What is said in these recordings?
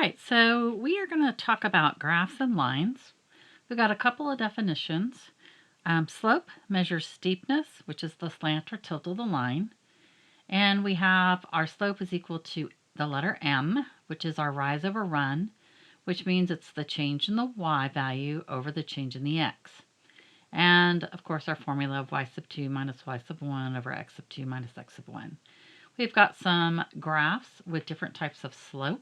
right, so we are going to talk about graphs and lines. We've got a couple of definitions. Slope measures steepness, which is the slant or tilt of the line. And we have our slope is equal to the letter m, which is our rise over run, which means it's the change in the y value over the change in the x. And, of course, our formula of y sub 2 minus y sub 1 over x sub 2 minus x sub 1. We've got some graphs with different types of slope.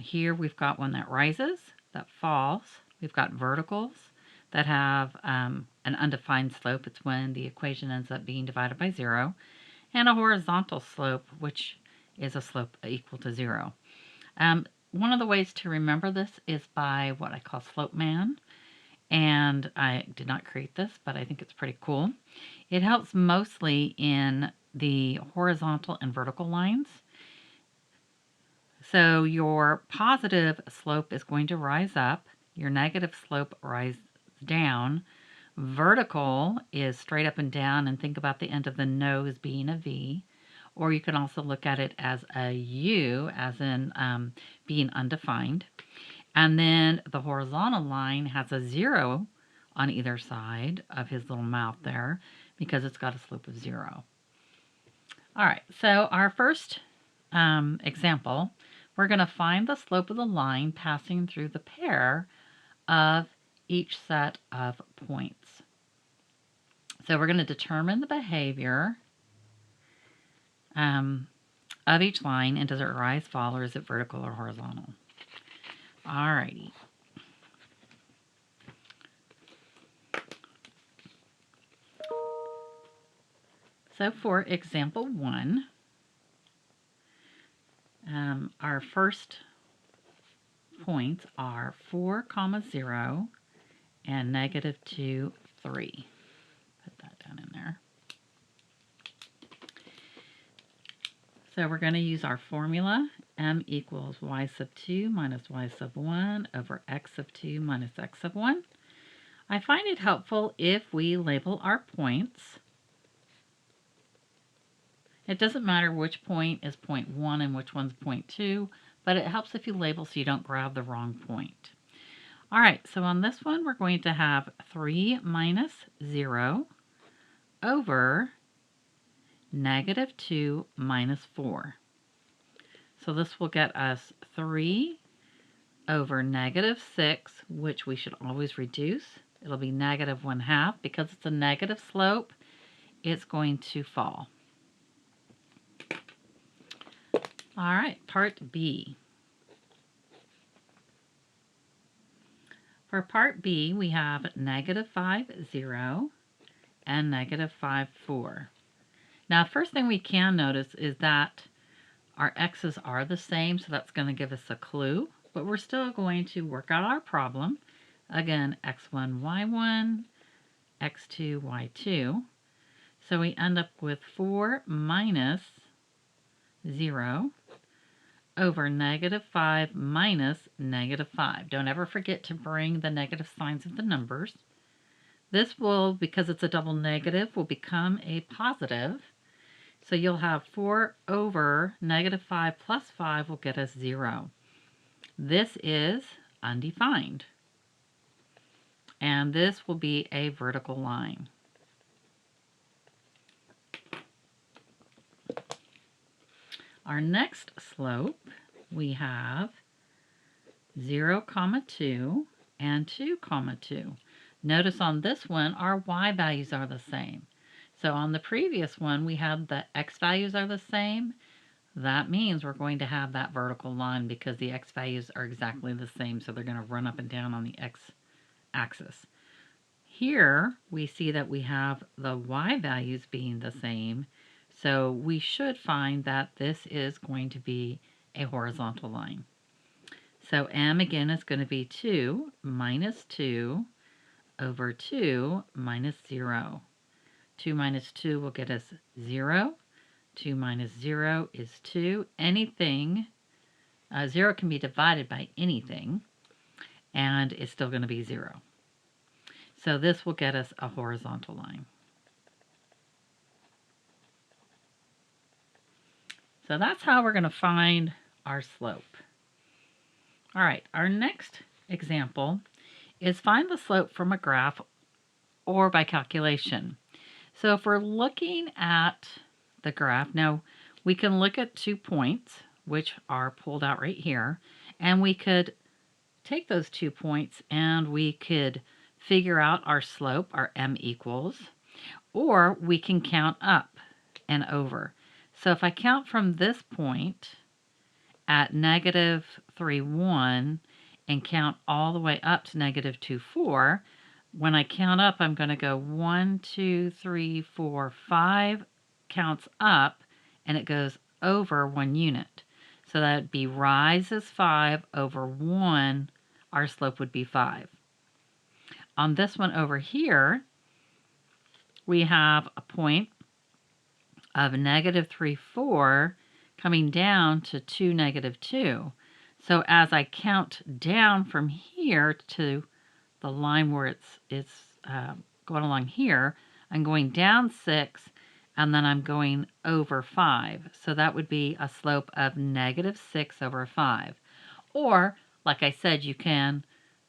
Here we've got one that rises, that falls. We've got verticals that have an undefined slope. It's when the equation ends up being divided by 0. And a horizontal slope, which is a slope equal to 0. One of the ways to remember this is by what I call Slope Man. And I did not create this, but I think it's pretty cool. It helps mostly in the horizontal and vertical lines. So your positive slope is going to rise up, your negative slope rises down. Vertical is straight up and down, and think about the end of the nose being a V. Or you can also look at it as a U, as in being undefined. And then the horizontal line has a 0 on either side of his little mouth there because it's got a slope of 0. All right, so our first example, we're going to find the slope of the line passing through the pair of each set of points. So we're going to determine the behavior of each line, and does it rise, fall, or is it vertical or horizontal? All righty. So for example 1, our first points are 4, 0, and -2, 3. Put that down in there. So we're going to use our formula, m equals y sub 2 minus y sub 1 over x sub 2 minus x sub 1. I find it helpful if we label our points. It doesn't matter which point is point 1 and which one's point 2, but it helps if you label so you don't grab the wrong point. All right, so on this one, we're going to have 3 minus 0 over -2 minus 4. So this will get us 3 over -6, which we should always reduce. It'll be -1/2. Because it's a negative slope, it's going to fall. All right, part B. For part B, we have -5, 0 and -5, 4. Now, first thing we can notice is that our x's are the same, so that's going to give us a clue, but we're still going to work out our problem. Again, x1, y1, x2, y2. So we end up with 4 minus 0 over -5 minus -5. Don't ever forget to bring the negative signs of the numbers. This will, because it's a double negative, will become a positive. So you'll have 4 over -5 plus 5 will get us 0. This is undefined. And this will be a vertical line. Our next slope, we have 0, 2 and 2, 2. Notice on this one, our y values are the same. So on the previous one, we had the x values are the same. That means we're going to have that vertical line because the x values are exactly the same, so they're going to run up and down on the x-axis. Here, we see that we have the y values being the same, so we should find that this is going to be a horizontal line. So m, again, is going to be 2 minus 2 over 2 minus 0. 2 minus 2 will get us 0. 2 minus 0 is 2. Anything, 0 can be divided by anything, and it's still going to be 0. So this will get us a horizontal line. So that's how we're going to find our slope. All right, our next example is find the slope from a graph or by calculation. So if we're looking at the graph, now we can look at 2 points, which are pulled out right here, and we could take those 2 points and we could figure out our slope, our m equals, or we can count up and over. So if I count from this point at -3, 1 and count all the way up to -2, 4, when I count up, I'm going to go 1, 2, 3, 4, 5 counts up, and it goes over 1 unit. So that would be rise is 5 over 1. Our slope would be 5. On this one over here, we have a point of -3, 4 coming down to 2, -2. So as I count down from here to the line where it's going along here, I'm going down 6 and then I'm going over 5. So that would be a slope of -6 over 5. Or, like I said, you can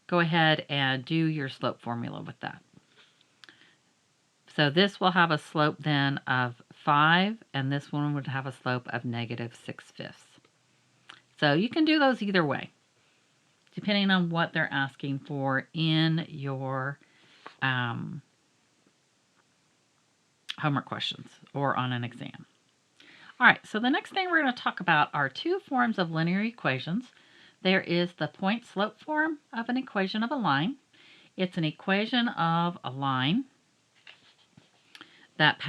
go ahead and do your slope formula with that. So this will have a slope then of 5, and this one would have a slope of -6/5. So you can do those either way, depending on what they're asking for in your homework questions or on an exam. All right, so the next thing we're going to talk about are 2 forms of linear equations. There is the point-slope form of an equation of a line. It's an equation of a line that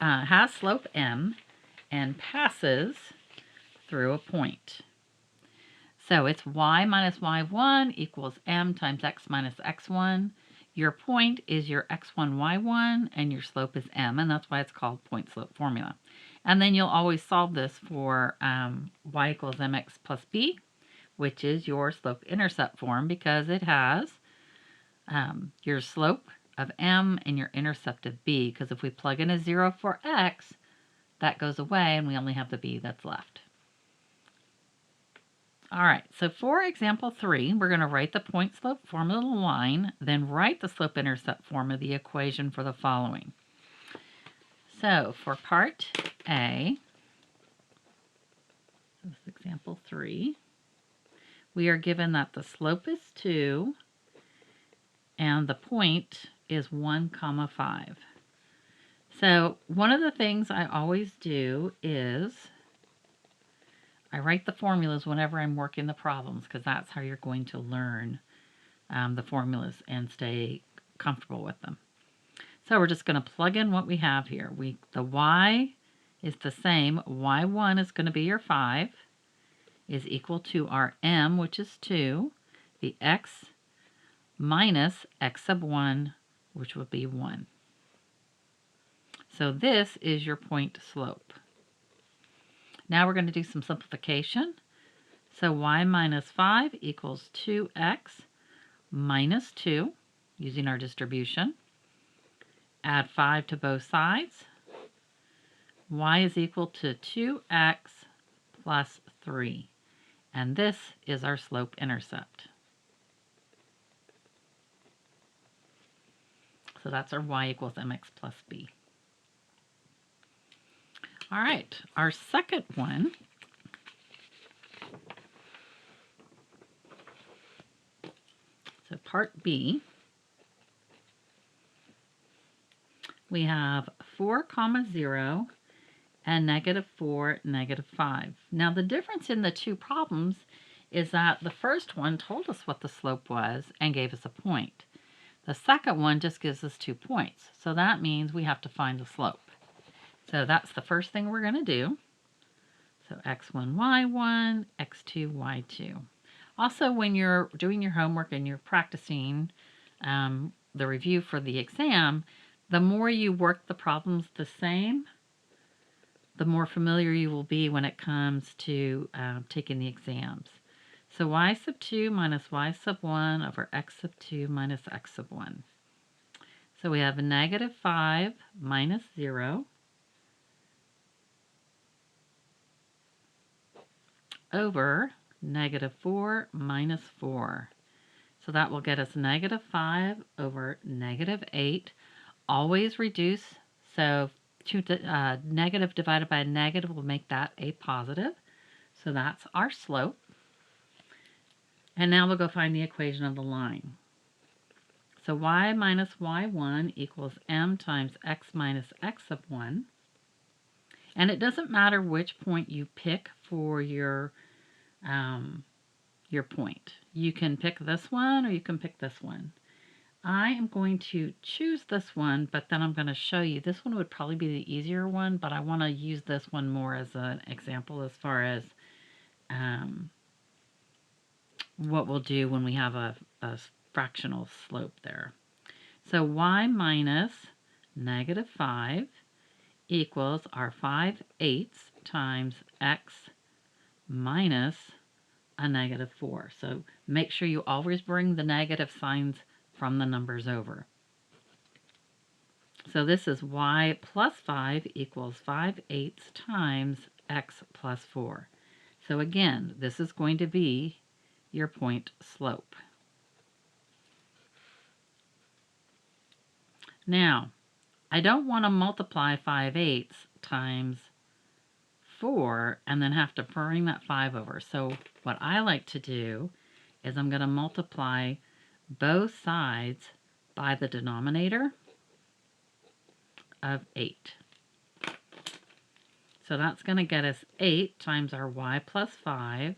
has slope m and passes through a point. So it's y minus y1 equals m times x minus x1. Your point is your x1, y1, and your slope is m, and that's why it's called point-slope formula. And then you'll always solve this for y equals mx plus b, which is your slope-intercept form, because it has your slope of m and your intercept of b, because if we plug in a 0 for x, that goes away and we only have the b that's left. All right, so for example 3, we're going to write the point-slope form of the line, then write the slope-intercept form of the equation for the following. So for part A, this is example 3, we are given that the slope is 2 and the point is 1, 5. So one of the things I always do is I write the formulas whenever I'm working the problems, because that's how you're going to learn the formulas and stay comfortable with them. So we're just going to plug in what we have here. The y is the same. y1 is going to be your 5, is equal to our m, which is 2, the x minus x sub 1, which would be 1. So this is your point slope. Now we're going to do some simplification. So y minus 5 equals 2x minus 2, using our distribution. Add 5 to both sides. Y is equal to 2x plus 3. And this is our slope-intercept. So that's our y equals mx plus b. All right, our second one so part B, we have 4, 0 and -4, -5. Now the difference in the two problems is that the first one told us what the slope was and gave us a point. The second one just gives us 2 points. So that means we have to find the slope. So that's the first thing we're going to do. So x1, y1, x2, y2. Also, when you're doing your homework and you're practicing the review for the exam, the more you work the problems the same, the more familiar you will be when it comes to taking the exams. So y sub 2 minus y sub 1 over x sub 2 minus x sub 1. So we have a -5 minus 0 over negative 4 minus 4. So that will get us negative 5 over negative 8. Always reduce, so negative divided by a negative will make that a positive. So that's our slope. And now we'll go find the equation of the line. So y minus y1 equals m times x minus x sub 1. And it doesn't matter which point you pick for your point. You can pick this one or you can pick this one. I am going to choose this one, but then I'm going to show you. This one would probably be the easier one, but I want to use this one more as an example as far as what we'll do when we have a fractional slope there. So y minus negative 5 equals our 5/8 times x minus a negative 4. So make sure you always bring the negative signs from the numbers over. So this is y plus 5 equals 5/8 times x plus 4. So again, this is going to be your point slope. Now, I don't want to multiply 5/8 times 4 and then have to bring that 5 over. So what I like to do is I'm going to multiply both sides by the denominator of 8. So that's going to get us 8 times our y plus 5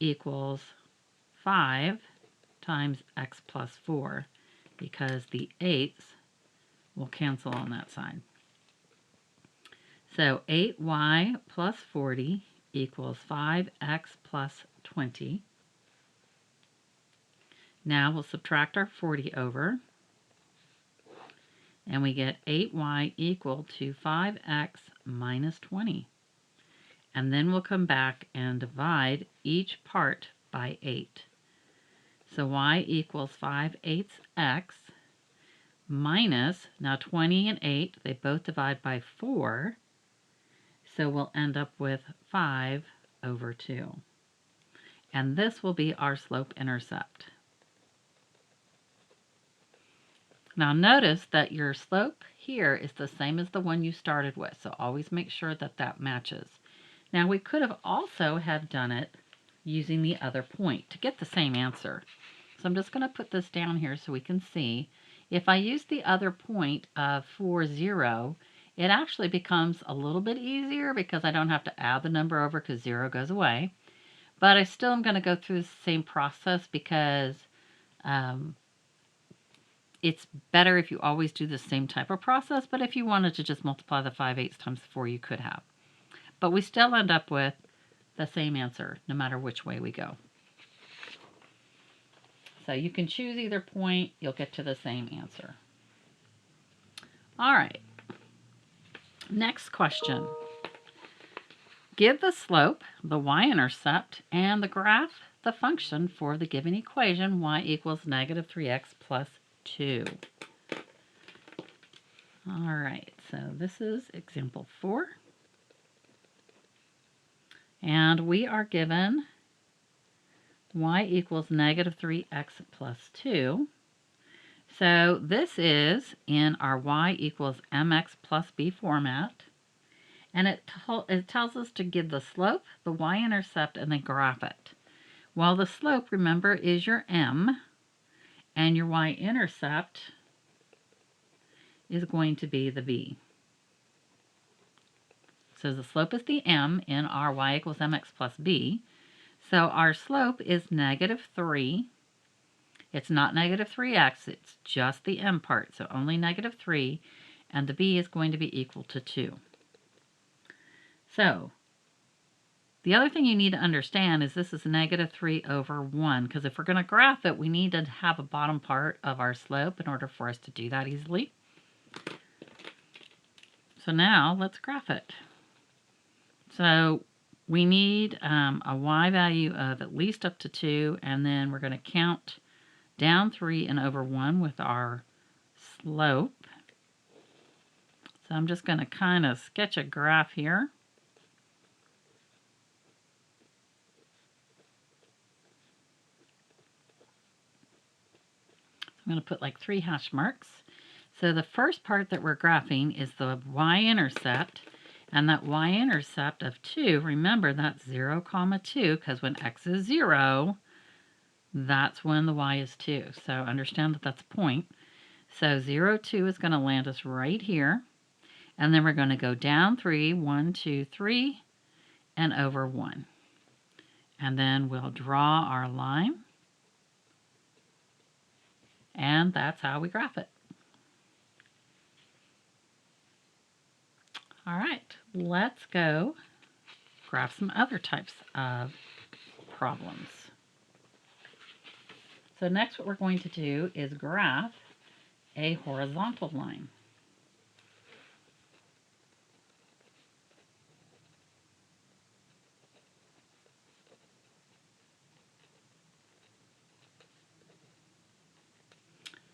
equals 5 times x plus 4, because the 8's will cancel on that side. So 8y plus 40 equals 5x plus 20. Now we'll subtract our 40 over, and we get 8y equal to 5x minus 20. And then we'll come back and divide each part by 8. So y equals 5/8 x minus, now 20 and 8, they both divide by 4, so we'll end up with 5 over 2. And this will be our slope-intercept. Now notice that your slope here is the same as the one you started with, so always make sure that that matches. Now we could have also have done it using the other point to get the same answer. So I'm just going to put this down here so we can see. If I use the other point of 4, 0, it actually becomes a little bit easier because I don't have to add the number over because 0 goes away. But I still am going to go through the same process because it's better if you always do the same type of process. But if you wanted to just multiply the 5/8 times 4, you could have. But we still end up with the same answer no matter which way we go. So you can choose either point, you'll get to the same answer. All right. Next question. Give the slope, the y-intercept, and the graph the function for the given equation y equals negative 3x plus 2. All right, so this is example 4. And we are given y equals negative 3x plus 2. So this is in our y equals mx plus b format. And it tells us to give the slope, the y-intercept, and then graph it. Well, the slope, remember, is your m, and your y-intercept is going to be the b. So the slope is the m in our y equals mx plus b. So our slope is negative 3. It's not negative 3x, it's just the m part, so only negative 3, and the b is going to be equal to 2. So the other thing you need to understand is this is negative 3 over 1, because if we're going to graph it, we need to have a bottom part of our slope in order for us to do that easily. So now let's graph it. So we need a y value of at least up to 2, and then we're going to count down 3 and over 1 with our slope. So I'm just going to kind of sketch a graph here. I'm going to put like 3 hash marks. So the first part that we're graphing is the y-intercept, and that y-intercept of 2, remember that's 0, 2, because when x is 0, that's when the y is 2. So understand that that's a point. So 0, 2 is going to land us right here, and then we're going to go down 3, 1, 2, 3, and over 1. And then we'll draw our line, and that's how we graph it. All right, let's go graph some other types of problems. So next what we're going to do is graph a horizontal line.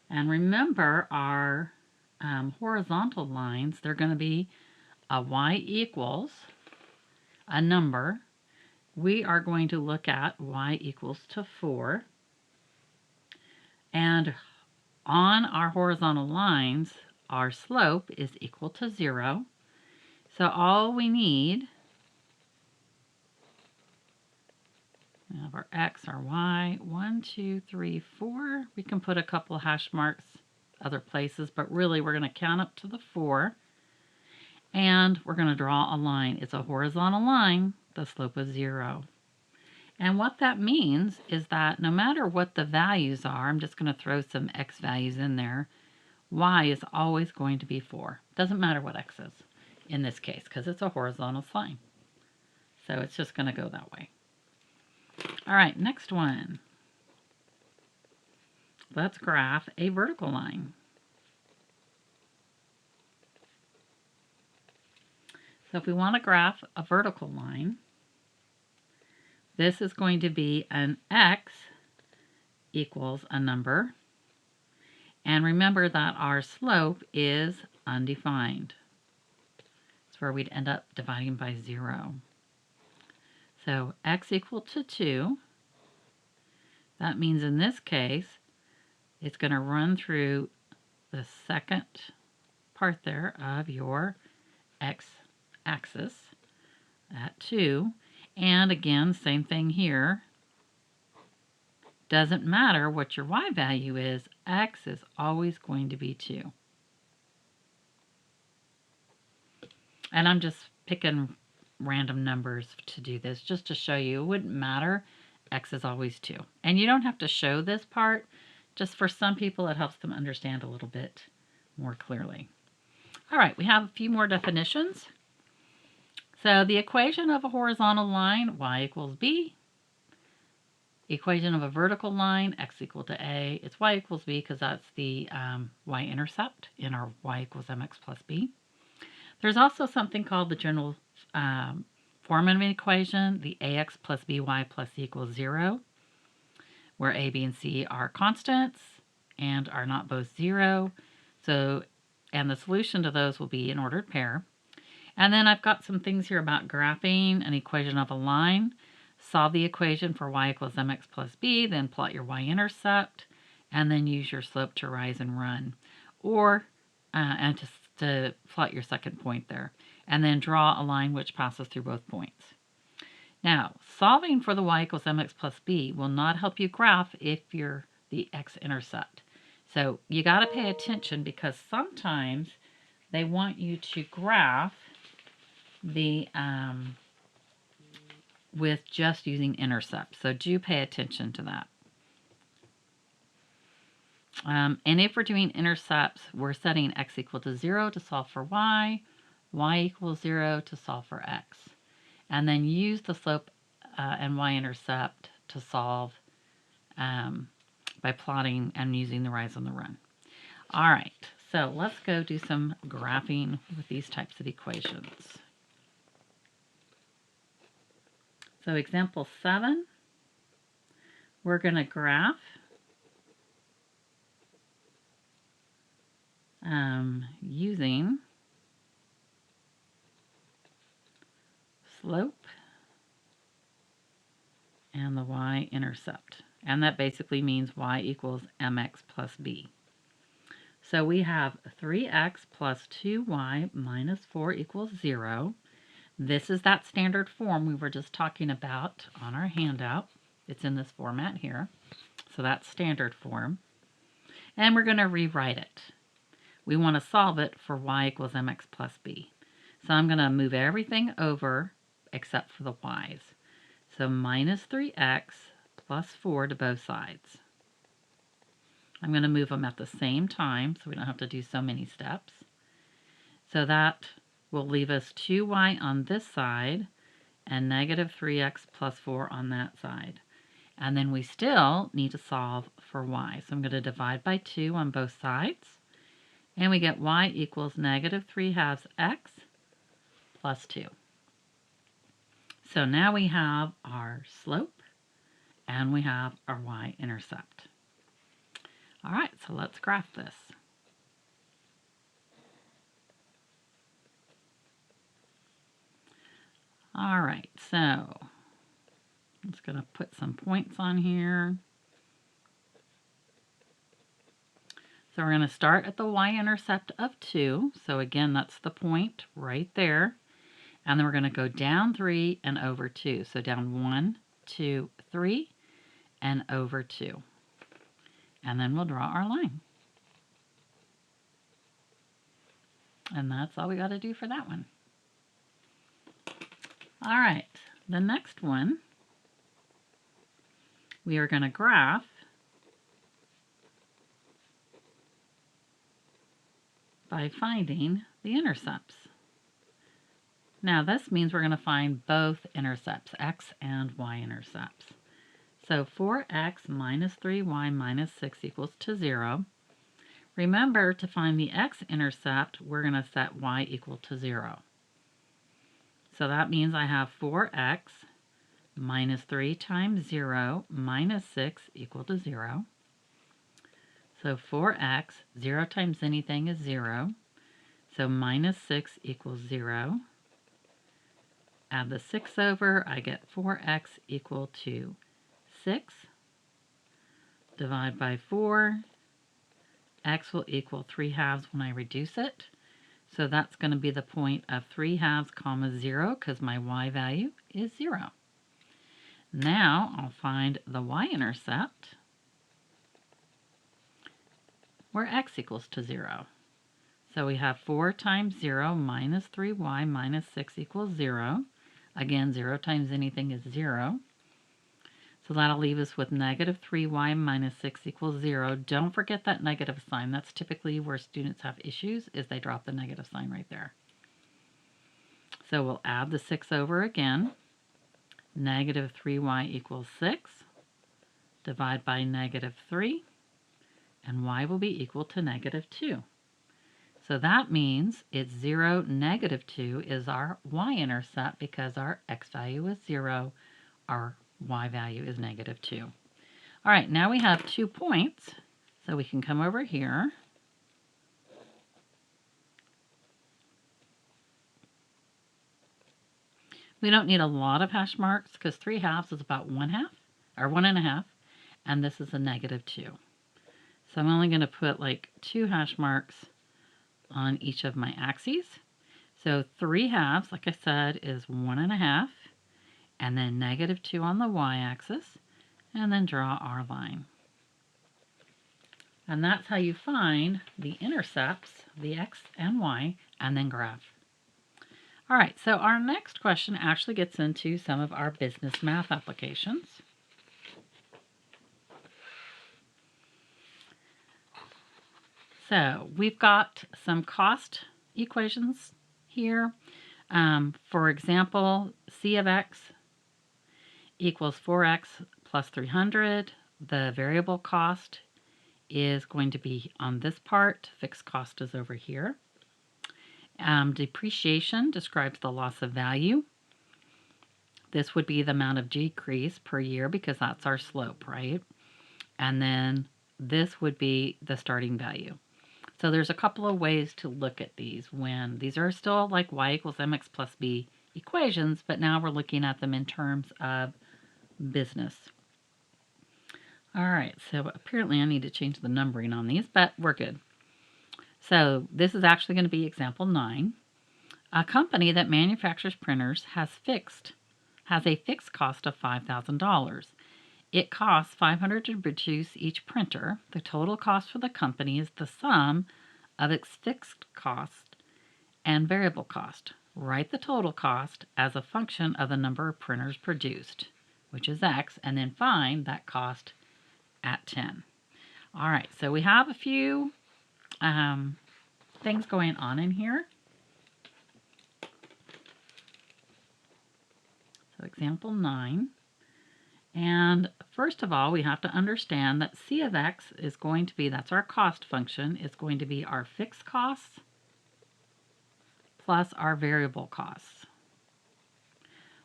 And remember our horizontal lines, they're going to be a y equals a number. We are going to look at y equals to 4. And on our horizontal lines, our slope is equal to 0. So all we need, we have our x, our y, 1, 2, 3, 4. We can put a couple of hash marks other places, but really we're going to count up to the 4. And we're going to draw a line. It's a horizontal line. The slope is 0. And what that means is that no matter what the values are, I'm just going to throw some x values in there, y is always going to be 4. Doesn't matter what x is in this case because it's a horizontal line. So it's just going to go that way. All right, next one. Let's graph a vertical line. So if we want to graph a vertical line, this is going to be an x equals a number. And remember that our slope is undefined. That's where we'd end up dividing by 0. So x equal to 2. That means in this case, it's going to run through the second part there of your x-axis at 2. And again, same thing here. Doesn't matter what your y value is, x is always going to be 2. And I'm just picking random numbers to do this just to show you it wouldn't matter. X is always 2. And you don't have to show this part. Just for some people, it helps them understand a little bit more clearly. All right, we have a few more definitions. So the equation of a horizontal line, y equals b. Equation of a vertical line, x equal to a. It's y equals b because that's the y-intercept in our y equals mx plus b. There's also something called the general form of an equation, the ax plus by plus c equals 0, where a, b, and c are constants and are not both 0. So, and the solution to those will be an ordered pair. And then I've got some things here about graphing an equation of a line. Solve the equation for y equals mx plus b, then plot your y-intercept, and then use your slope to rise and run. Or, and to plot your second point there. And then draw a line which passes through both points. Now, solving for the y equals mx plus b will not help you graph if you're the x-intercept. So you got to pay attention because sometimes they want you to graph the with just using intercept. So do pay attention to that. And if we're doing intercepts, we're setting x equal to 0 to solve for y equals 0 to solve for x. And then use the slope and y-intercept to solve by plotting and using the rise and the run. All right, so let's go do some graphing with these types of equations. So example 7, we're going to graph using slope and the y-intercept. and that basically means y equals mx plus b. So we have 3x plus 2y minus 4 equals 0. This is that standard form we were just talking about on our handout. It's in this format here. So that's standard form. And we're going to rewrite it. We want to solve it for y equals mx plus b. So I'm going to move everything over except for the y's. So minus 3x plus 4 to both sides. I'm going to move them at the same time so we don't have to do so many steps. So that will leave us 2y on this side and negative 3x plus 4 on that side. And then we still need to solve for y. So I'm going to divide by 2 on both sides. And we get y equals negative 3 halves x plus 2. So now we have our slope and we have our y-intercept. All right, so let's graph this. All right, so I'm just going to put some points on here. So we're going to start at the y-intercept of 2. So again, that's the point right there. And then we're going to go down 3 and over 2. So down 1, 2, 3, and over 2. And then we'll draw our line. And that's all we got to do for that one. All right, the next one, we are going to graph by finding the intercepts. Now this means we're going to find both intercepts, x and y intercepts. So 4x minus 3y minus 6 equals to 0. Remember, to find the x-intercept, we're going to set y equal to 0. So that means I have 4x minus 3 times 0 minus 6 equal to 0. So 4x, 0 times anything is 0. So minus 6 equals 0. Add the 6 over, I get 4x equal to 6. Divide by 4. X will equal 3 halves when I reduce it. So that's going to be the point of 3 halves comma 0 because my y value is 0. Now I'll find the y-intercept where x equals to 0. So we have 4 times 0 minus 3y minus 6 equals 0. Again, 0 times anything is 0. So that'll leave us with negative 3y minus 6 equals 0. Don't forget that negative sign. That's typically where students have issues, is they drop the negative sign right there. So we'll add the 6 over again. Negative 3y equals 6. Divide by negative 3. And y will be equal to negative 2. So that means it's 0, negative 2 is our y-intercept because our x value is 0. Our y value is negative 2. All right, now we have 2 points, so we can come over here. We don't need a lot of hash marks because 3 halves is about 1 half, or 1.5, and this is a negative 2. So I'm only going to put like 2 hash marks on each of my axes. So 3 halves, like I said, is 1.5. And then negative 2 on the y-axis, and then draw our line. And that's how you find the intercepts, the x and y, and then graph. All right, so our next question actually gets into some of our business math applications. So we've got some cost equations here. For example, c of x equals 4x plus 300. The variable cost is going to be on this part. Fixed cost is over here. Depreciation describes the loss of value. This would be the amount of decrease per year because that's our slope, right? And then this would be the starting value. So there's a couple of ways to look at these when these are still like y equals mx plus b equations, but now we're looking at them in terms of business. All right, so apparently I need to change the numbering on these, but we're good. So this is actually going to be example 9. A company that manufactures printers has a fixed cost of $5,000. It costs $500 to produce each printer. The total cost for the company is the sum of its fixed cost and variable cost. Write the total cost as a function of the number of printers produced, which is X, and then find that cost at 10. All right, so we have a few things going on in here. So example 9. And first of all, we have to understand that C of X is going to be, that's our cost function, is going to be our fixed costs plus our variable costs.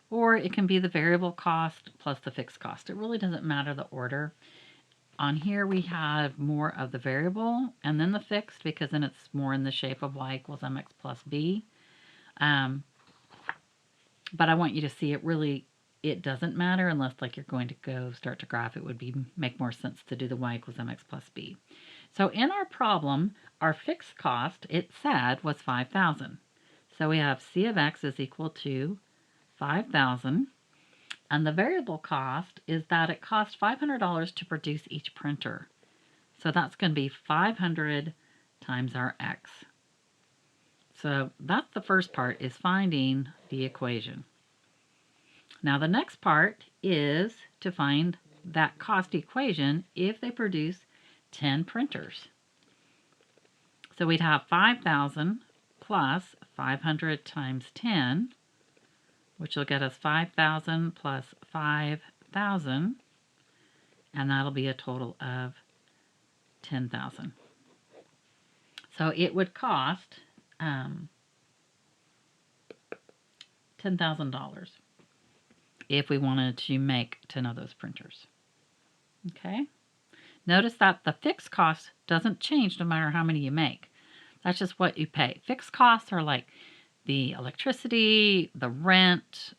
Or it can be the variable cost plus the fixed cost. It really doesn't matter the order. On here we have more of the variable and then the fixed, because then it's more in the shape of y equals mx plus b. But I want you to see it doesn't matter unless like you're going to go start to graph. It would make more sense to do the y equals mx plus b. So in our problem, our fixed cost, it said, was 5,000. So we have C of x is equal to 5,000. And the variable cost is that it costs $500 to produce each printer. So that's going to be 500 times our x. So that's the first part, is finding the equation. Now the next part is to find that cost equation if they produce 10 printers. So we'd have 5,000 plus 500 times 10, which will get us 5,000 plus 5,000, and that'll be a total of 10,000. So it would cost $10,000 if we wanted to make 10 of those printers. Okay? Notice that the fixed cost doesn't change no matter how many you make. That's just what you pay. Fixed costs are like the electricity, the rent,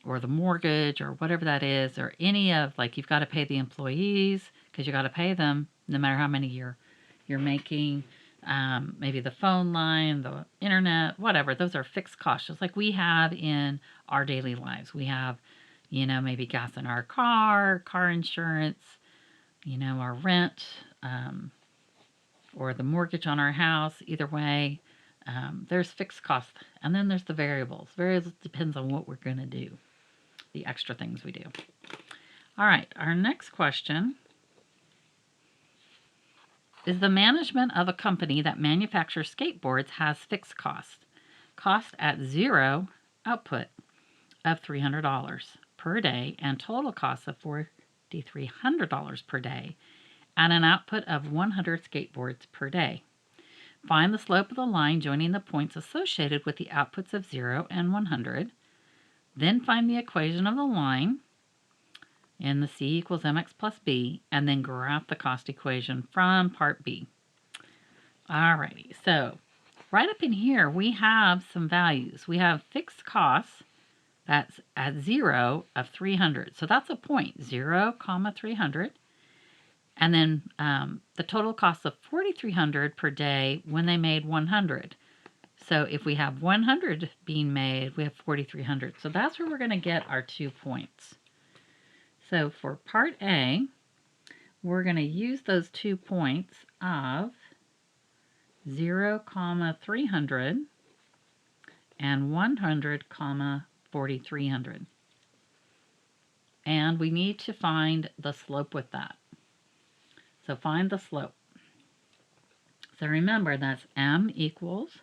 or the mortgage, or whatever that is, or any of, like, you've got to pay the employees because you got to pay them no matter how many you're making. Maybe the phone line, the internet, whatever. Those are fixed costs, just like we have in our daily lives. We have, maybe gas in our car insurance, our rent, or the mortgage on our house. Either way, there's fixed costs, and then there's the variables. Variables depends on what we're going to do, the extra things we do. All right, our next question is: the management of a company that manufactures skateboards has fixed costs. Cost at zero, output of $300 per day, and total cost of $4,300 per day, and an output of 100 skateboards per day. Find the slope of the line joining the points associated with the outputs of 0 and 100. Then find the equation of the line in the C equals mx plus b, and then graph the cost equation from part B. Alrighty, so right up in here we have some values. We have fixed costs, that's at 0 of 300. So that's a point, 0, 300. And then the total cost of $4,300 per day when they made 100. So if we have 100 being made, we have $4,300. So that's where we're going to get our 2 points. So for part A, we're going to use those 2 points of 0, 300 and 100, 4,300. And we need to find the slope with that. So find the slope. So remember, that's m equals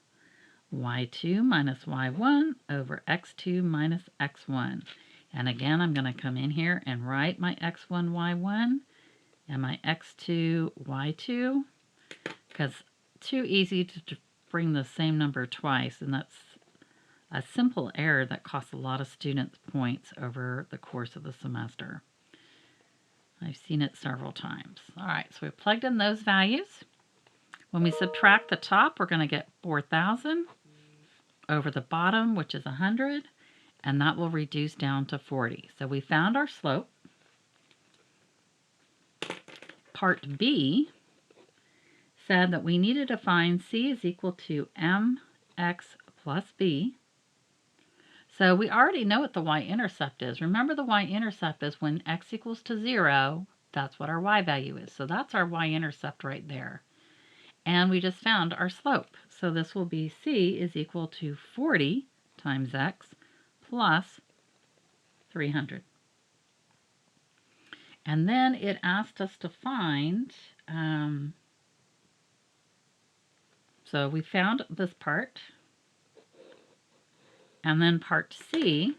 y2 minus y1 over x2 minus x1. And again, I'm going to come in here and write my x1, y1 and my x2, y2, because it's too easy to bring the same number twice, and that's a simple error that costs a lot of students points over the course of the semester. I've seen it several times. All right, so we plugged in those values. When we subtract the top, we're going to get 4,000 over the bottom, which is 100, and that will reduce down to 40. So we found our slope. part B said that we needed to find C is equal to mx plus b. So we already know what the y-intercept is. Remember, the y-intercept is when x equals to 0, that's what our y value is. So that's our y-intercept right there. And we just found our slope. So this will be C is equal to 40 times x plus 300. And then it asked us to find, so we found this part. And then part C,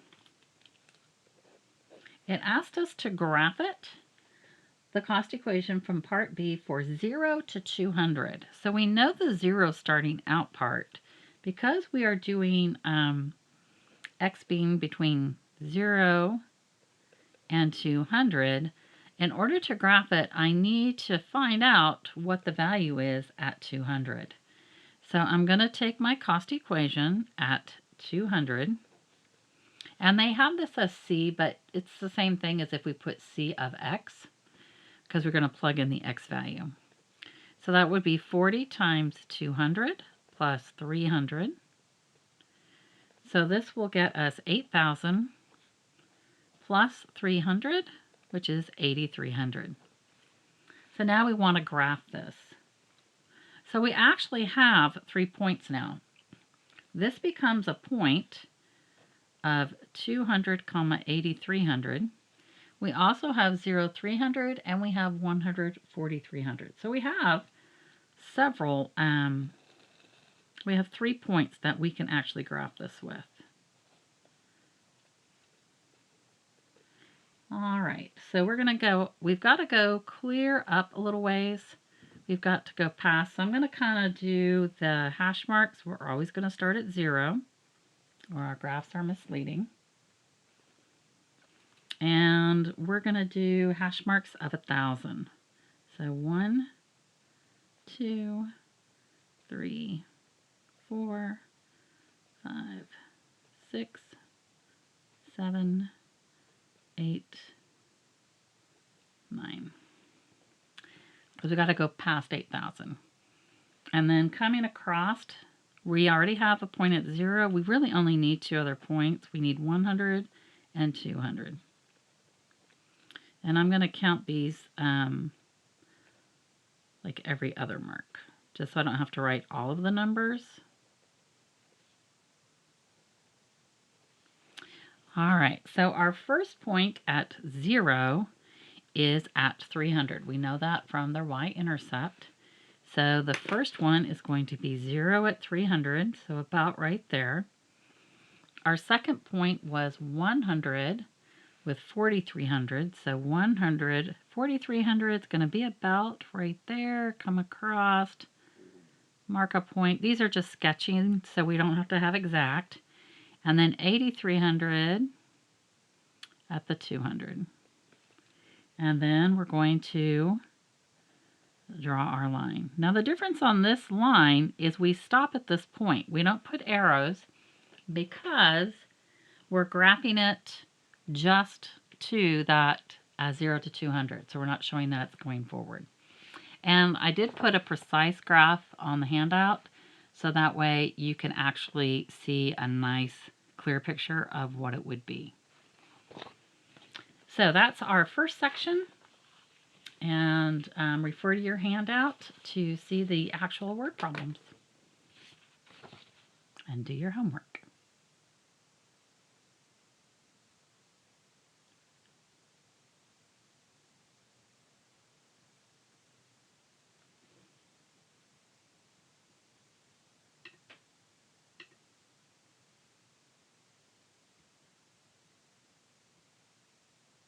it asked us to graph it, the cost equation from part B for 0 to 200. So we know the 0 starting out part. Because we are doing x being between 0 and 200, in order to graph it, I need to find out what the value is at 200. So I'm going to take my cost equation at 200, and they have this as C, but it's the same thing as if we put C of x, because we're going to plug in the x value. So that would be 40 times 200 plus 300. So this will get us 8,000 plus 300, which is 8,300. So now we want to graph this. So we actually have 3 points now. This becomes a point of 200, 8,300. We also have 0, 300, and we have 100, 4,300. So we have several, we have 3 points that we can actually graph this with. All right, so we're going to go, we've got to go clear up a little ways. We've got to go past. So I'm going to kind of do the hash marks. We're always going to start at 0, or our graphs are misleading. And we're going to do hash marks of 1,000. So 1, 2, 3, 4, 5, 6, 7, 8, 9. Because we got to go past 8,000. And then coming across, we already have a point at 0. We really only need 2 other points. We need 100 and 200. And I'm going to count these like every other mark, just so I don't have to write all of the numbers. All right, so our first point at 0 is at 300. We know that from the y-intercept. So the first one is going to be 0 at 300, so about right there. Our second point was 100 with 4,300, so 100, 4,300 is going to be about right there, come across, mark a point. These are just sketching, so we don't have to have exact. And then 8,300 at the 200. And then we're going to draw our line. Now the difference on this line is we stop at this point. We don't put arrows because we're graphing it just to that 0 to 200. So we're not showing that it's going forward. And I did put a precise graph on the handout, so that way you can actually see a nice clear picture of what it would be. So that's our first section, and refer to your handout to see the actual word problems and do your homework.